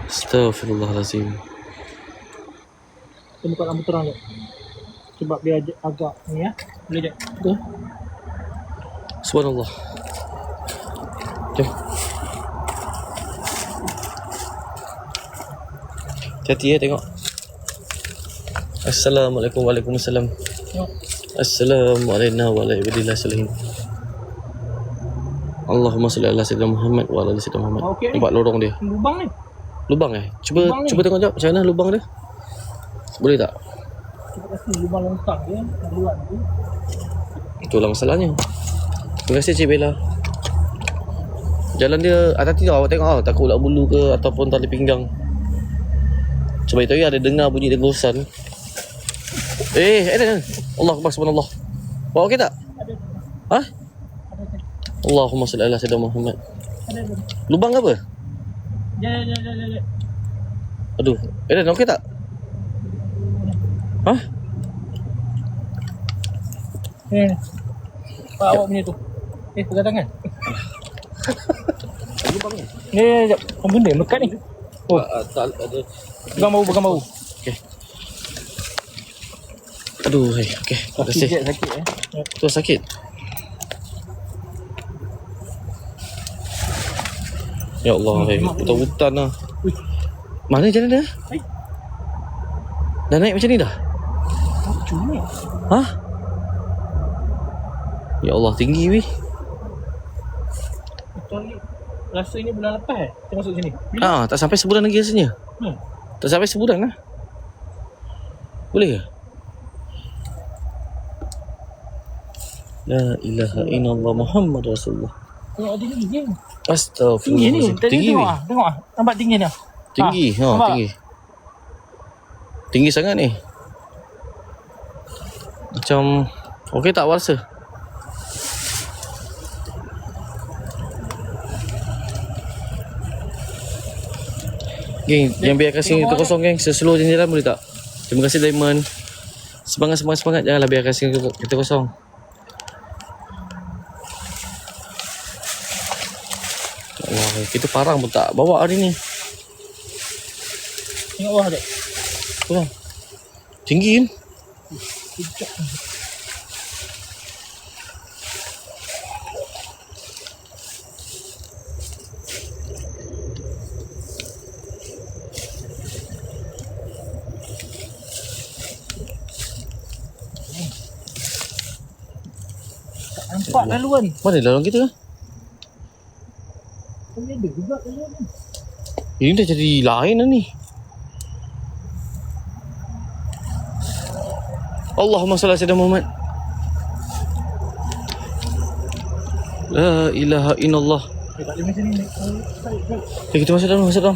Astaghfirullahalazim. kita buka lampu terang je. Sebab dia agak ni ya. Boleh je. Betul. Subhanallah. Jom. Hati-hati ya tengok. Assalamualaikum. Waalaikumsalam. Tengok. Assalamualaikum warahmatullahi wabarakatuh. Allahumma salli ala sayyidina Muhammad wa ala ali sayyidina Muhammad. Okey ni. Nampak lorong dia. Lubang ni. Lubang Cuba Lubang ni. cuba tengok jap macam mana lubang dia. Boleh tak? Kita kasi lubang longkang je. Luar tu. Itulah masalahnya. Terima kasih Cik Bella. Jalan dia hati-hati tau. Awak tengok tau. Takut ulat bulu ke ataupun tali pinggang. Sebab itu ada dengar bunyi dengusan. Ada. Allah Akbar, subhanallah. Awak okey tak? Ada. Ha? Ada. Allahumma salli ala sayyidina Muhammad. Ada. Lubang ke apa? Ya. Aduh. Eden okey tak? Ha? Ni. Pak awak punya tu. Pegang tangan. Lubang ni. Ni, jap. Apa benda melekat ni? Oh, Tak ada. pegang bau. Okey. Aduh, okey. Terima kasih. Sikit sakit Tu sakit. Ya Allah, hutan-hutan lah. Ui. Mana jalan dia? Hai. Dah naik macam ni dah? Cuma. Ha? Ya Allah, tinggi weh. Rasa ini bulan lepas kita masuk sini. Bila? Tak sampai sebulan lagi rasanya. Hmm. Tak sampai sebulan lah. Boleh ke? La ilaha illallah Muhammad Rasulullah. Tengok ada ni geng. Tinggi ni. Astagfirullahaladzim. Tinggi tengok weh. ah. Tengok ah. Nampak tinggi ni. Tinggi. nampak? Tinggi. Tinggi sangat ni. Macam okey tak awak rasa? Geng, yang biarkan sini tu kosong geng. Slow je jalan boleh tak? Terima kasih Diamond. Semangat. Janganlah biarkan sini kita kosong. Allah, kita parang pun tak bawa hari ni. Tengok bawah dek. Kurang. Tinggi kan? Nampak laluan. Mana laluan kita? Ini ada juga laluan ni. Ini dah jadi lain dah ni. Allahumma salli ala sayyidina Muhammad. La ilaha illallah. Tak boleh macam ni. Kita masuk dalam.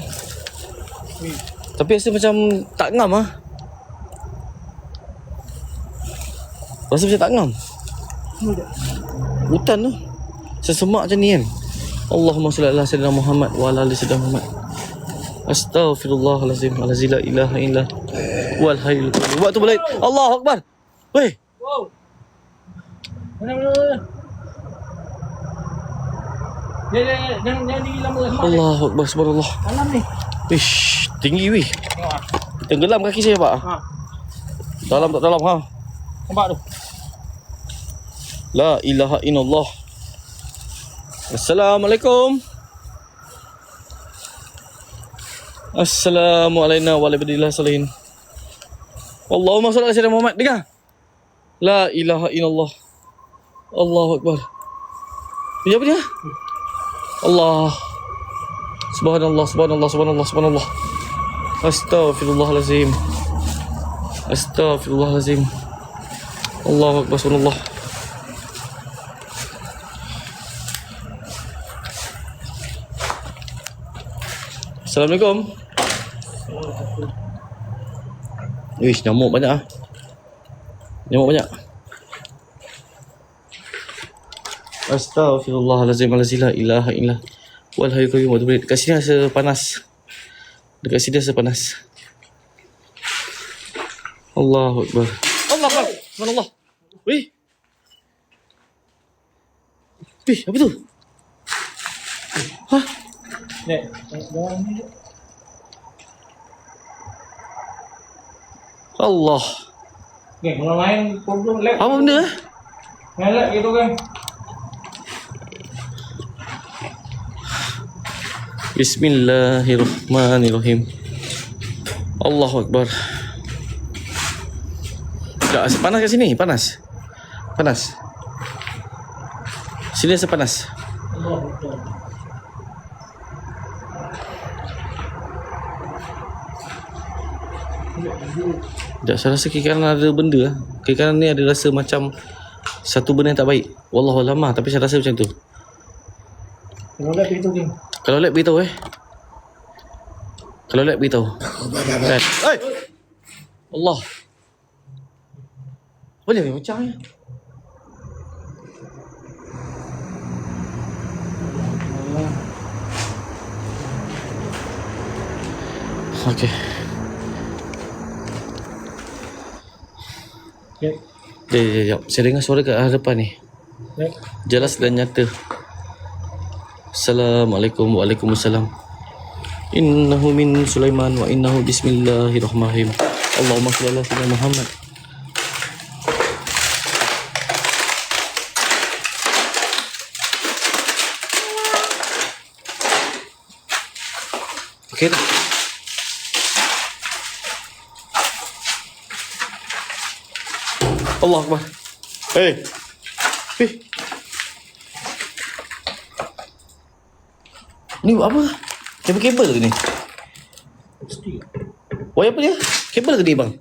Tapi rasa macam tak ngam ah. Rasa macam tak ngam. Hutan tu. Sesemak macam ni kan. Allahumma salli ala sayyidina Muhammad wa ala ali sayyidina Muhammad. Astaghfirullahalazim. La ilaha illa wal hayyul qayyum. Waktu balik. Allahu akbar. Weh. Wow. Mana. Jangan tinggi lama lah. Allahu Akbar, subhanallah. Dalam ni. Ish, tinggi weh. Tengok ah. Tenggelam kaki saya pak. Ha. Dalam tak dalam ha. Nampak tu. La ilaha illallah. Assalamualaikum. Assalamualaikum warahmatullahi wabarakatuh. Allahumma salli ala sayyidina Muhammad. Dengar. La ilaha illallah. Allahu Akbar. Dia apa dia? Allah. Subhanallah, subhanallah, subhanallah, subhanallah. Astaghfirullahalazim. Astaghfirullahalazim. Allahu Akbar, subhanallah. Assalamualaikum. Wish, nyamuk banyak ah. Nyamuk banyak. Astaghfirullahalazim, la ilaha illallah. Wal hayyul qayyum wa atubu ilaih. Dekat sini rasa panas. Dekat sini rasa panas. Allahu Akbar. Allah Akbar. Subhanallah. Wih. Wih, apa tu? Hah? Nek, jangan ni. Allah. Okay, kalau lain problem lab. Apa benda? Ngelak gitu kan. Bismillahirrahmanirrahim. Allahu Akbar. Tak, panas kat sini, panas. Panas. Sini rasa panas. Allah Akbar. Tak, saya rasa kiri kanan ada benda. Kiri kanan ni ada rasa macam satu benda yang tak baik. Wallahualam lah, tapi saya rasa macam tu. Kalau lab itu kan. Kalau lab beritahu Kalau lab beritahu. Kan? Hai! Allah. Apa dia macam ni? Okey. Ya. Sekejap. Saya dengar suara kat hadapan ni. Ya. Jelas dan nyata. Assalamualaikum. Waalaikumsalam. Innahu min Sulaiman wa innahu bismillahirrahmanirrahim. Allahumma shalli ala sayyidina Muhammad. Okey dah. Allah Akbar. Hey. Hey. Ni buat apa? Kabel-kabel ke ni? Wire apa dia? Kabel ke ni bang?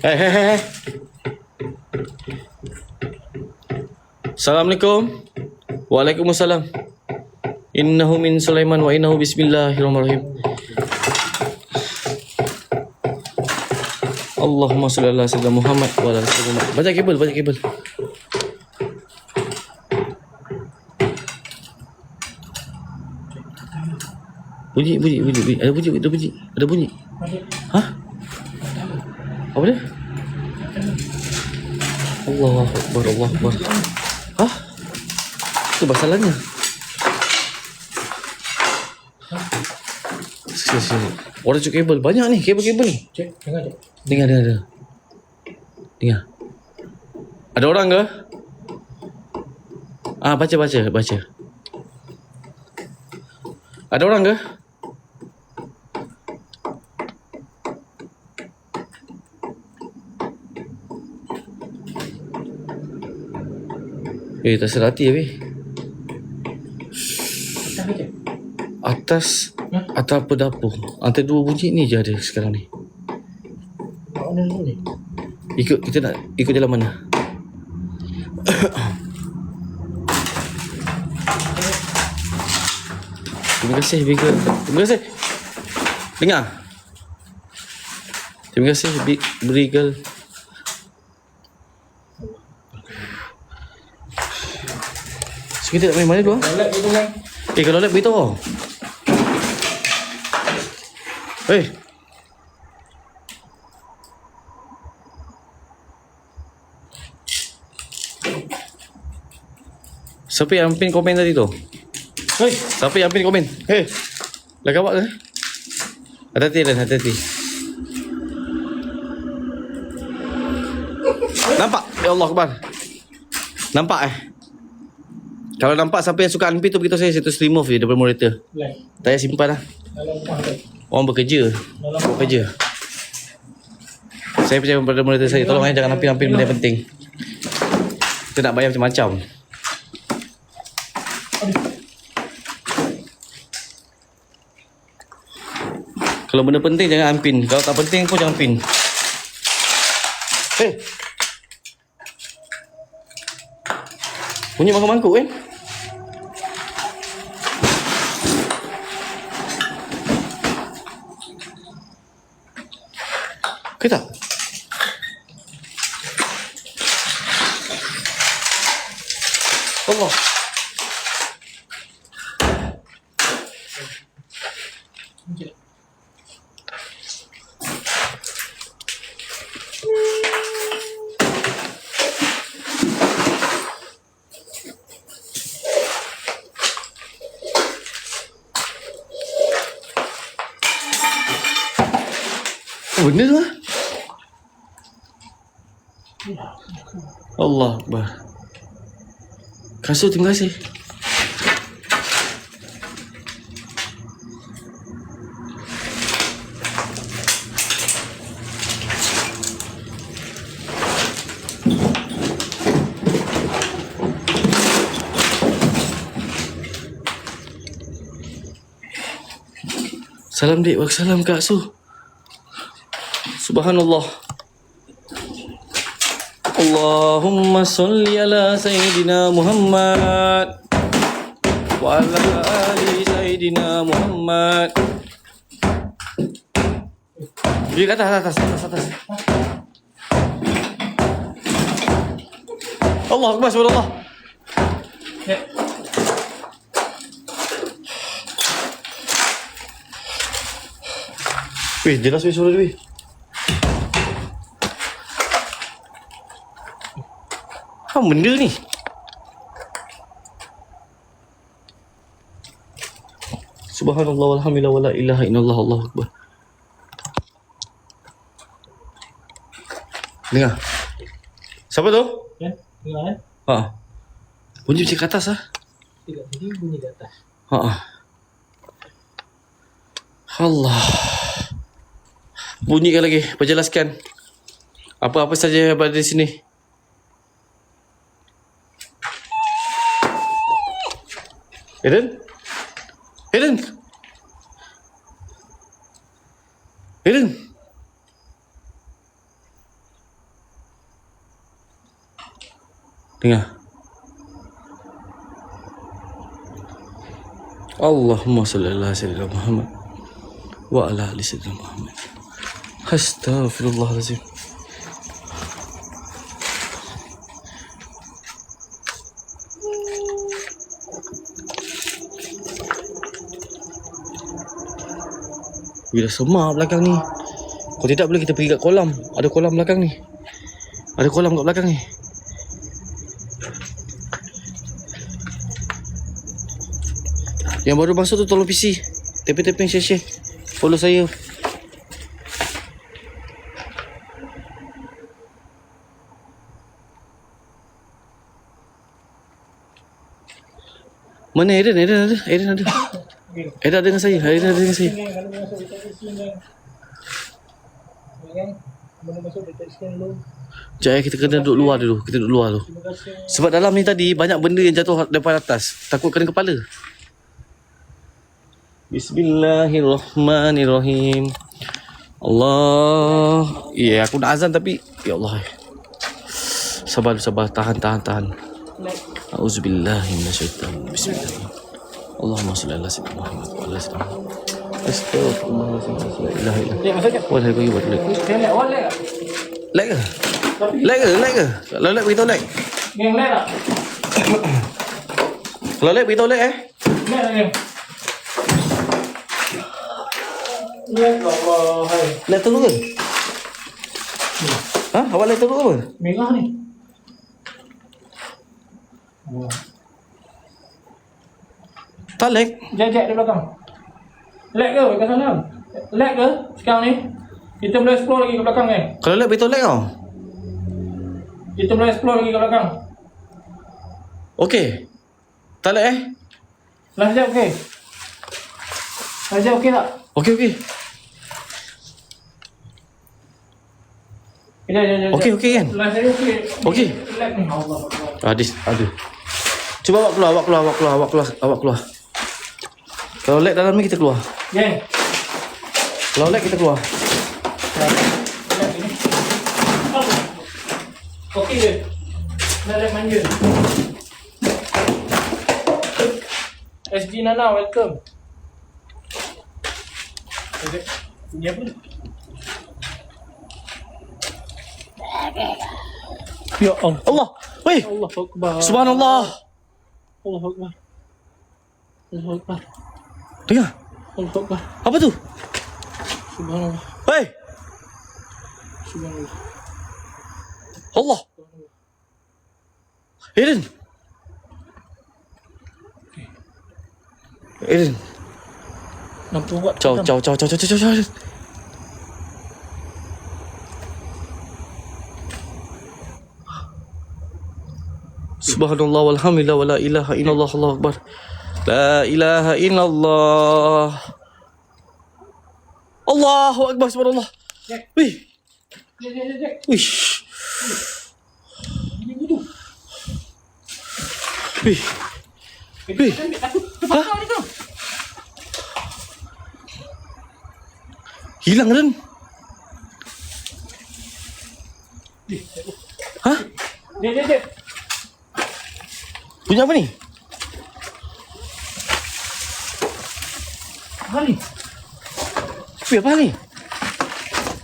Hei. Assalamualaikum. Waalaikumsalam. Innahu min Sulaiman wa innahu bismillahirrahmanirrahim. Allahumma salli ala sayyidina Muhammad wa ala sayyidina Muhammad. Baca kabel. Bunyi. Ada bunyi. Hah? Apa dia? Allahu Akbar. Hah? Itu masalahnya. Sini. Orang cuk kabel. Banyak ni kabel ni. Cek, dengar cek. Dengar. Ada orang ke? Baca. Ada orang ke? Tak serati habis. Atas atau apa dapur. Antara dua bunyi ni je ada sekarang ni. Mana dulu ni? Kita nak ikut jalan mana? Terima kasih Bigel. Terima kasih. Dengar. Terima kasih Bigel. Kita tak main mana dulu? Lab itu kan. Kalau lab beritahu. Hei. Siapa yang pin komen tadi tu? Hei, Siapa yang pin komen? Hei. Dah kawak ke? Hati-hati Dan, hati-hati. Nampak? Ya Allah Akbar. Nampak Kalau nampak siapa yang suka unpin tu beritahu saya terus remove je daripada monitor. like. Tak payah simpan lah. Dalam rumah tu. Orang bekerja. Bekerja. Saya percaya pada monitor saya. Tolong jangan unpin benda yang penting. Kita nak bayar macam-macam. Kalau benda penting jangan unpin. Kalau tak penting pun jangan pin. Hei. Bunyi mangkuk-mangkuk kan? Ke tak? Allah. Apa benda tu lah? Allah Akbar. Kasut terima kasih. Salam dik, salam Kak Su. Subhanallah. Allahumma salli ala Sayyidina Muhammad wa ala ali Sayyidina Muhammad. Pergi ke atas. Allah Akbar, subhanallah. Weh, jelas weh suara dia weh. Apa benda ni? Subhanallah walhamdulillah wala ilaha illallah Allahu akbar. Dengar. Siapa tu? Ya, dengar Bunyi macam kat atas ah. Tidak, jadi bunyi di atas. Allah. Bunyikan lagi, perjelaskan. Apa-apa saja yang berada di sini. Eden? Dengar. Allahumma salli ala sayyidina Muhammad wa ala ali sayyidina Muhammad. Astaghfirullahalazim. Bila semak belakang ni. Kalau tidak boleh kita pergi kat kolam. Ada kolam belakang ni. Ada kolam kat belakang ni. Yang baru masuk tu tolong PC. Tepi-tepi share-share. Follow saya. Mana Eden? Eden ada. Eden ada dengan saya. Sekejap kita kena duduk luar dulu. Sebab dalam ni tadi banyak benda yang jatuh daripada atas. Takut kena kepala. Bismillahirrahmanirrahim. Allah. Ya, aku nak azan tapi ya Allah. Sabar. Tahan. Auzubillahi minasyaitanir rajim. Bismillah. Allahumma shalli ala sayyidina Muhammad wa ala ali sayyidina Muhammad. Astaghfirullahalazim. La ilaha illallah. Wahai kau buat like. Like ke? Kalau like beritahu like. Yang like tak? Kalau like beritahu like Like tak yang? Like Allah. Hai. Like teruk ke? Awak like teruk apa? Merah ni. Tak lag. Jack di belakang. Lag ke? Bukan salam. Lag ke sekarang ni? Kita boleh explore lagi ke belakang ni. Kalau lag betul lag tau. Kita boleh explore lagi ke belakang. Okey. Tak lag Last jap okey. Last jap okey tak? Okey. Kejap. Okey kan? Last jap okey. Okey. Lag ni. Allah. Aduh. Cuba awak keluar. Kalau lag dalam ni kita keluar. Geng. Kalau lag kita keluar. Okey je. Lag manja. SG Nana, welcome. Ini apa? Ya Allah. Allah. Weh. Allah Akbar. Subhanallah. Allah Akbar. Allah Akbar. Dengar. Allah Akbar. Apa tu? Subhanallah. Weh. Subhanallah. Allah. Eden. Nampak buat. Ciao. Subhanallah walhamdulillah wala ilaha illallah Allahu akbar. La ilaha illallah. Allahu akbar subhanallah. Wih. Jack. Wish. Ini bodoh. Wih. Wih. Terbakar ni tu. Hilang kan? Hah? Jack. Punya apa ni? Apa ni? Wih, apa ni?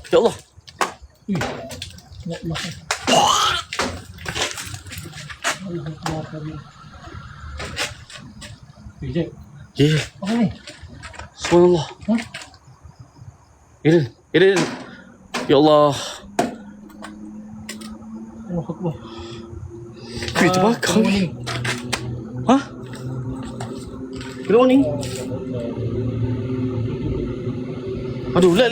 Ya Allah. Ya Allah. Allah Akbar. Jack. Ya. Apa ni? Subhanallah. Hah? Eden. Ya Allah. Allah Akbar. Wih, terbakar ni. Ni. Hah? Good morning. Aduh, lag.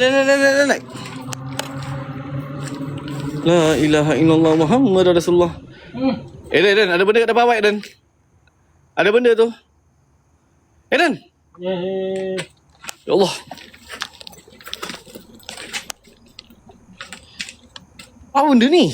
La ilaha illallah Muhammad Rasulullah. Eden, ada benda kat depan awak, Eden. Ada benda tu. Eden. Ya Allah. Apa benda ni?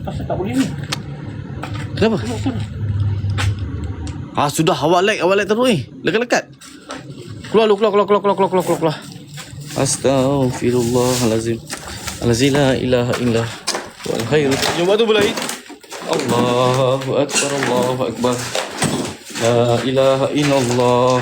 Asal tak boleh ni? Kenapa? Sudah awak like terus ni. Lekat. Keluar. Astaghfirullahalazim. Allazi la ilaha illa wal khairu. Jom tu mulai. Allahu akbar. La ilaha illallah.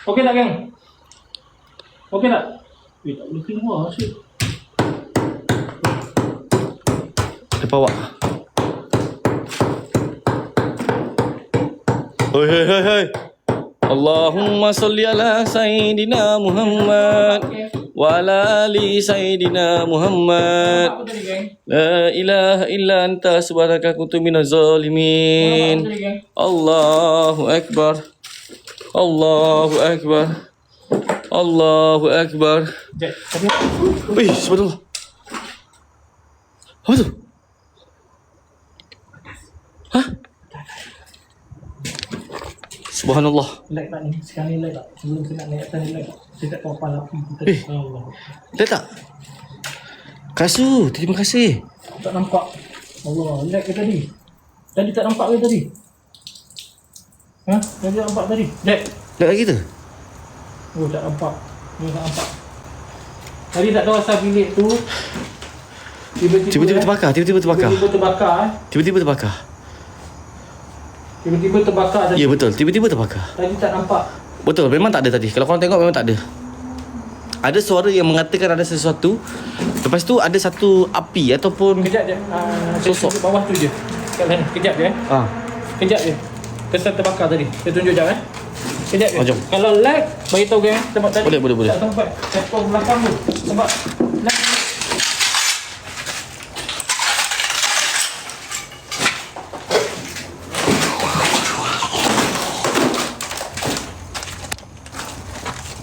Okey tak, geng? Okey tak? Tak boleh keluar asyik. Depan awak. Hei. Allahumma salli ala Sayyidina Muhammad wa ala ali Sayyidina Muhammad. Apa tadi, geng? La ilaha illa anta subhanaka kuntu minaz zalimin. Apa tadi, geng? Allahu akbar. Jack, tadi Wih, subhanallah. Apa tu? Hah? Subhanallah. lag tak ni? Sekarang ni lag tak? Sebelum saya nak naik atas ni lag tak? Saya tak tahu apa api kita. Allah. Lihat tak? Kasu, terima kasih. Tak nampak. Allah, lag ke tadi? Tadi tak nampak ke tadi? Tadi tak nampak tadi? Jack. Lihat lagi tu. Oh, tak nampak. Tak nampak. Tadi tak tahu asal bilik tu Tiba-tiba terbakar. Tiba-tiba terbakar. Tiba-tiba terbakar tadi. Ya betul, tiba-tiba terbakar. Tadi tak nampak. Betul, memang tak ada tadi. Kalau korang tengok memang tak ada. ada suara yang mengatakan ada sesuatu. Lepas tu ada satu api ataupun Kejap je. Sosok. Sosok bawah tu je. Kat sana. Kejap je. Kejap je. Kesan terbakar tadi. Saya tunjuk jap Kejap je. Jom. Kalau lag, bagi tahu gang. Sebab tadi Boleh. tak sempat sektor belakang tu. Sebab lag.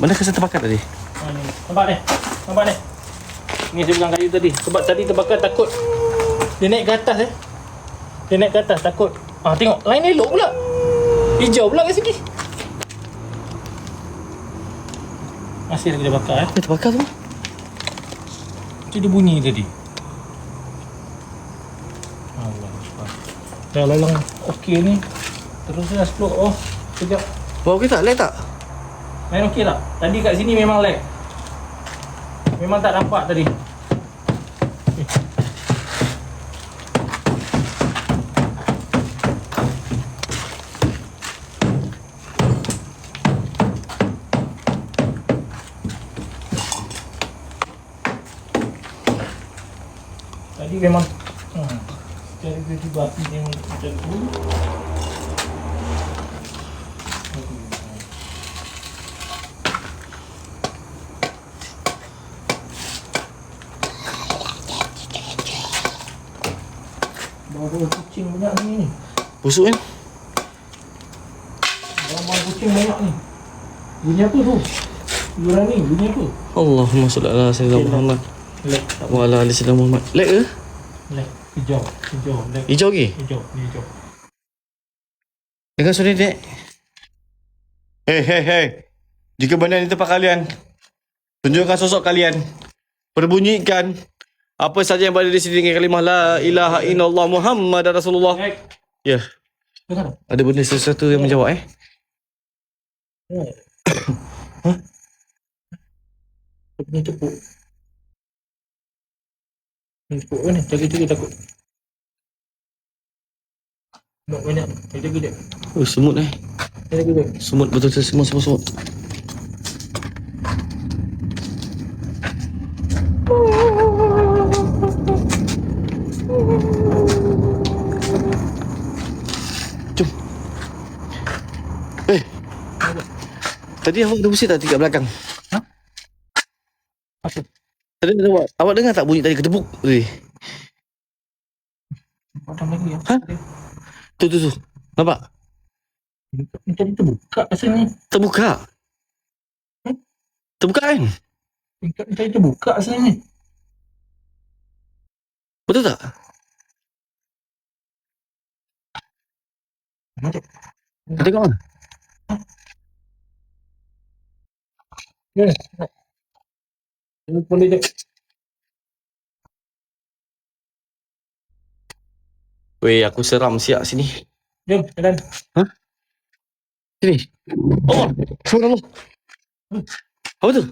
Mana kesan terbakar tadi? Ni. Nampak ni. Ni saya pegang kayu tadi. Sebab tadi terbakar takut. Dia naik ke atas Dia naik ke atas takut. Tengok. Lain elok pula. Hijau pula kat sini. Masih lagi dia bakar Terbakar tu. Itu dia bunyi tadi. Allah. Dah lalang. Okey ni. Teruslah explore. Sekejap. Bawa okey tak? Lag tak? Main okey tak? Tadi kat sini memang lag. Memang tak nampak tadi. Tadi memang cari tiba-tiba api yang macam tu. Bawa kucing banyak ni. Busuk kan? Bawa kucing banyak ni. Bunyi apa tu? Luaran ni, bunyi apa? Allahumma salli ala sayyidina Muhammad Lag. wa ala ali sayyidina Muhammad. Lag ke? Lag. Hijau. Lag. Hijau lagi? Hijau. Ni hijau. Dengar suara ni, Dek. Hei. Jika benar ini tempat kalian, tunjukkan sosok kalian. Perbunyikan apa saja yang berada di sini dengan kalimah la ilaha illallah Muhammad Rasulullah. Lag. Ya, Dengar. ada benda sesuatu yang menjawab Ni tepuk. Ni tepuk kan? Jaga takut. Nak banyak. Jaga dia. Oh, semut Jaga dia. Semut betul semut. Jom. Tadi awak ada pusing tak kat belakang? Apa? Tadi ada awak dengar tak bunyi tadi kedebuk tadi? Padam lagi ya. Tu. Nampak? Ni tadi terbuka asal ni. Terbuka. Terbuka kan? Ni tadi terbuka asal ni. Betul tak? Kau tengok lah. Ya. Ini boleh je. Weh, aku seram siap sini. Jom, jalan. Sini. Oh, subhanallah. Apa tu?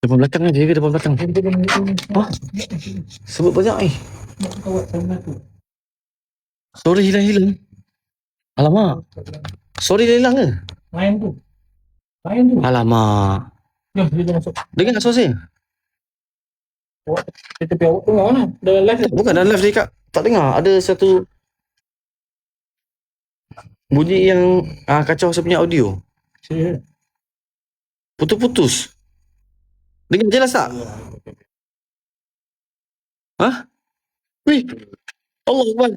Depan belakang aja ke depan belakang? Hah? Sebut banyak Nak kawat sana tu. Sorry hilang. Alamak. Sorry hilang ke? Main tu. Alamak. Jom, kita masuk. Dengar suara saya? Kita pergi awak tengok mana. Dah live. Bukan dalam live dekat. Tak dengar. Ada satu bunyi yang kacau saya punya audio. Serius. Putus-putus. Dengar jelas tak? Hah? Wih. Allah Akbar.